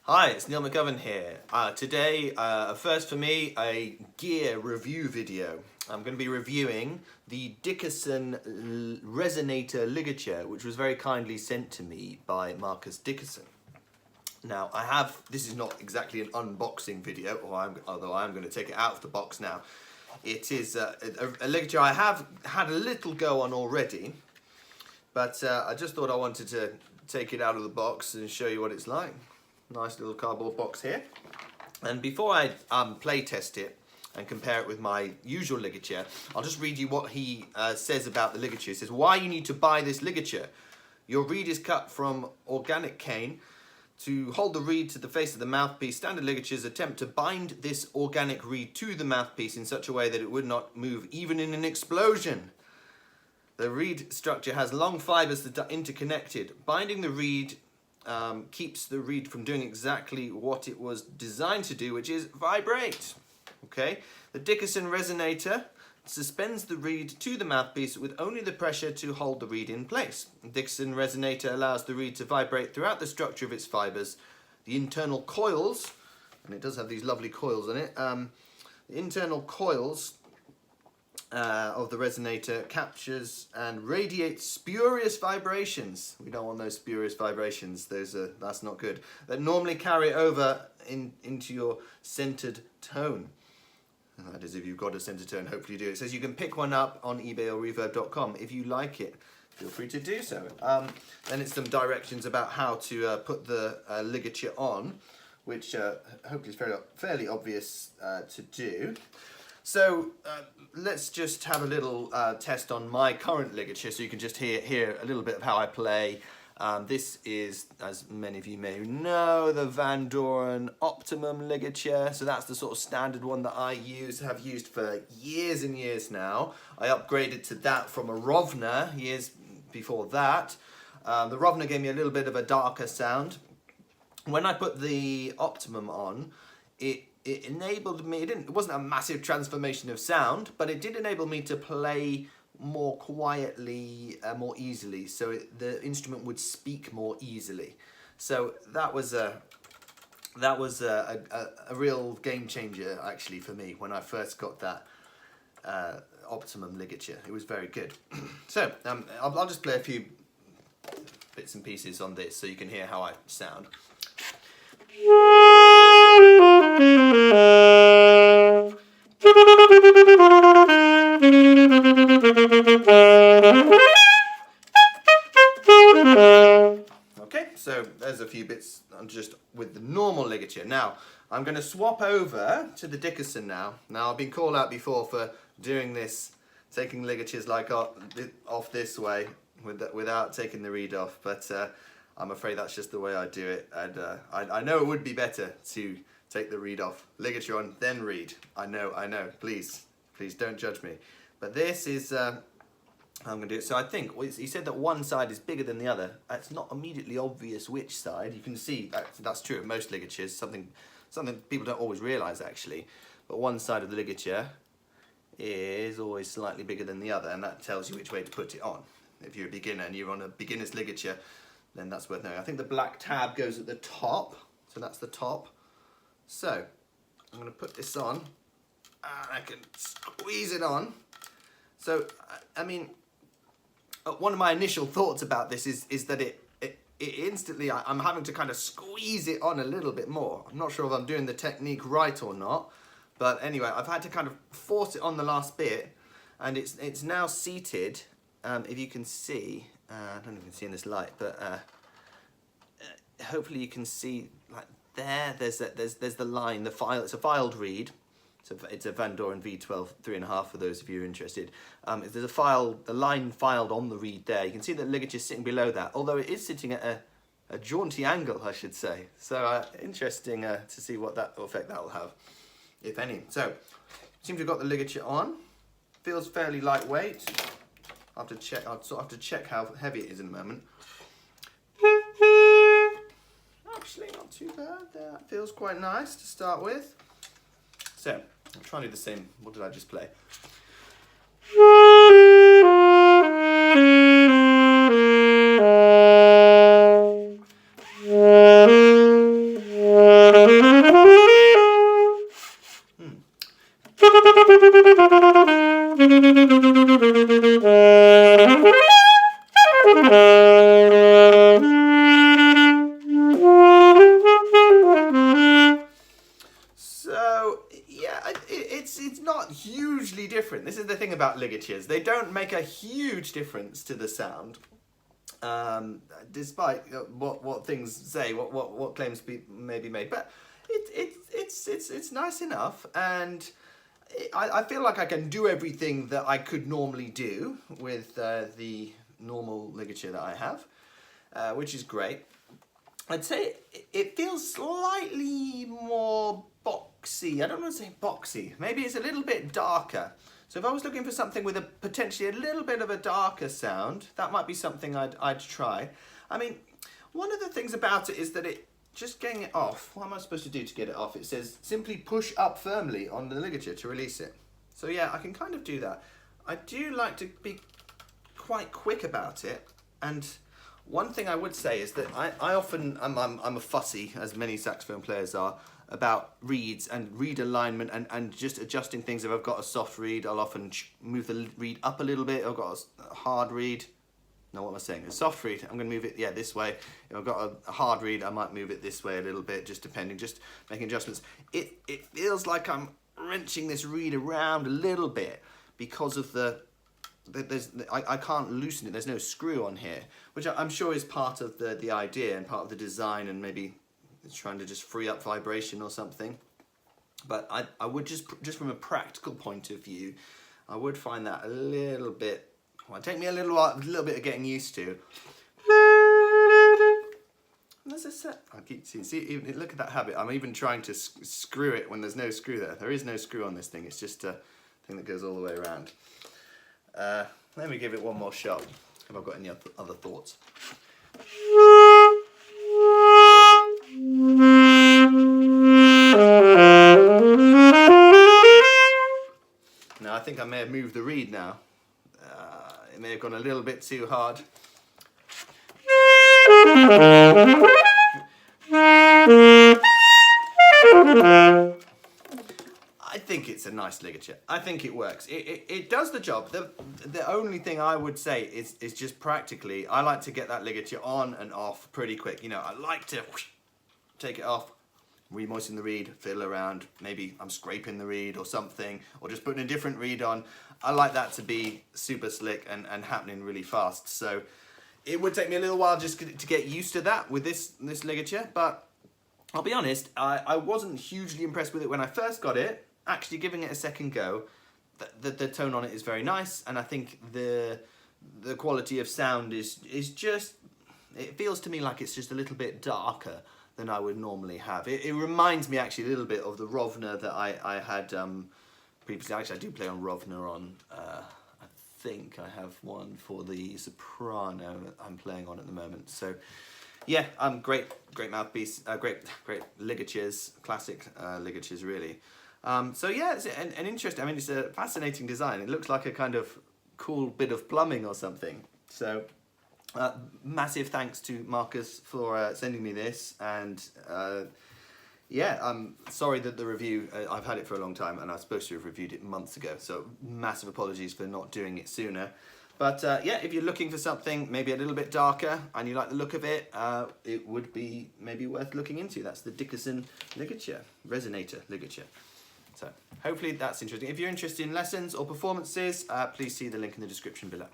Hi, it's Neil McGovern here. Today, first for me, a gear review video. I'm going to be reviewing the Dickerson Resonator ligature, which was very kindly sent to me by Marcus Dickerson. Now, this is not exactly an unboxing video, although I'm going to take it out of the box now. It is a ligature I have had a little go on already, but I just thought I wanted to take it out of the box and show you what it's like. Nice little cardboard box here. And before I play test it and compare it with my usual ligature, I'll just read you what he says about the ligature. He says, why you need to buy this ligature. Your reed is cut from organic cane. To hold the reed to the face of the mouthpiece, standard ligatures attempt to bind this organic reed to the mouthpiece in such a way that it would not move even in an explosion. The reed structure has long fibers that are interconnected. Binding the reed keeps the reed from doing exactly what it was designed to do, which is vibrate. Okay, the Dickerson Resonator suspends the reed to the mouthpiece with only the pressure to hold the reed in place. The Dickerson Resonator allows the reed to vibrate throughout the structure of its fibers. The internal coils, and it does have these lovely coils on it, the internal coils of the resonator captures and radiates spurious vibrations. We don't want those spurious vibrations. That's not good. That normally carry over into your centered tone. And that is if you've got a centered tone, hopefully you do. It says you can pick one up on eBay or reverb.com. If you like it, feel free to do so. Then it's some directions about how to put the ligature on, which hopefully is fairly obvious to do. So let's just have a little test on my current ligature so you can just hear a little bit of how I play. This is, as many of you may know, the Van Doren Optimum ligature. So that's the sort of standard one that I have used for years and years now. I upgraded to that from a Rovner years before that. The Rovner gave me a little bit of a darker sound. When I put the Optimum on, it enabled me, it wasn't a massive transformation of sound, but it did enable me to play more quietly, more easily, so the instrument would speak more easily. So that was a real game changer actually for me when I first got that Optimum ligature. It was very good. So I'll just play a few bits and pieces on this so you can hear how I sound. Okay, so there's a few bits just with the normal ligature. Now, I'm going to swap over to the Dickerson now. Now, I've been called out before for doing this, taking ligatures like off this way without taking the reed off, but I'm afraid that's just the way I do it. And I know it would be better to take the reed off, ligature on, then reed. I know, please don't judge me. But this is, I'm going to do it. So I think, he said that one side is bigger than the other. It's not immediately obvious which side. You can see that's true of most ligatures, something people don't always realise actually. But one side of the ligature is always slightly bigger than the other, and that tells you which way to put it on. If you're a beginner and you're on a beginner's ligature, then that's worth knowing. I think the black tab goes at the top, so that's the top. So I'm going to put this on, and I can squeeze it on. So, I mean, one of my initial thoughts about this is that it instantly, I'm having to kind of squeeze it on a little bit more. I'm not sure if I'm doing the technique right or not, but anyway, I've had to kind of force it on the last bit, and it's now seated. If you can see, I don't know if you can see in this light, but hopefully you can see like there's the line, the file. It's a filed reed. It's a Van Doren V12 3.5 for those of you who are interested. There's a line filed on the reed there. You can see the ligature sitting below that, although it is sitting at a jaunty angle, I should say. So interesting to see what effect that will have, if any. So, seem to have got the ligature on. Feels fairly lightweight. I'll sort of have to check how heavy it is in a moment. Actually, not too bad. That feels quite nice to start with. So, I'll try and do the same. What did I just play? different. This is the thing about ligatures. They don't make a huge difference to the sound, despite what things say, what claims may be made. But it's nice enough, and I feel like I can do everything that I could normally do with the normal ligature that I have, which is great. I'd say it feels slightly more boxy. I don't want to say boxy. Maybe it's a little bit darker. So if I was looking for something with a potentially a little bit of a darker sound, that might be something I'd try. I mean, one of the things about it is that just getting it off, what am I supposed to do to get it off? It says simply push up firmly on the ligature to release it. So yeah, I can kind of do that. I do like to be quite quick about it, and one thing I would say is that I'm a fussy, as many saxophone players are, about reeds and reed alignment and just adjusting things. If I've got a soft reed, I'll often move the reed up a little bit. If I've got a hard reed, no, what am I saying? A soft reed, I'm going to move it, yeah, this way. If I've got a hard reed, I might move it this way a little bit, just depending, just making adjustments. It feels like I'm wrenching this reed around a little bit because of I can't loosen it. There's no screw on here, which I'm sure is part of the idea and part of the design, and maybe it's trying to just free up vibration or something. But I would just from a practical point of view, I would find that a little bit. Well, it'd take me a little bit of getting used to. There's a set. I keep see. Even look at that habit. I'm even trying to screw it when there's no screw there. There is no screw on this thing. It's just a thing that goes all the way around. Let me give it one more shot. Have I got any other thoughts? Now I think I may have moved the reed now. It may have gone a little bit too hard. I think it's a nice ligature. I think it works. It does the job. The only thing I would say is just practically, I like to get that ligature on and off pretty quick. You know, I like to take it off, re-moisten the reed, fiddle around. Maybe I'm scraping the reed or something, or just putting a different reed on. I like that to be super slick and happening really fast. So it would take me a little while just to get used to that with this ligature, but I'll be honest, I wasn't hugely impressed with it when I first got it. Actually giving it a second go, the tone on it is very nice, and I think the quality of sound is just, it feels to me like it's just a little bit darker than I would normally have. It reminds me actually a little bit of the Rovner that I had previously. Actually, I do play on Rovner on, I think I have one for the soprano that I'm playing on at the moment. So yeah, great mouthpiece, great ligatures, classic ligatures really. So yeah, it's an interesting, I mean, it's a fascinating design. It looks like a kind of cool bit of plumbing or something. So massive thanks to Marcus for sending me this, and yeah, I'm sorry that the review, I've had it for a long time and I was supposed to have reviewed it months ago, so massive apologies for not doing it sooner. But yeah, if you're looking for something maybe a little bit darker and you like the look of it, it would be maybe worth looking into. That's the Dickerson ligature, Resonator ligature. So hopefully that's interesting. If you're interested in lessons or performances, please see the link in the description below.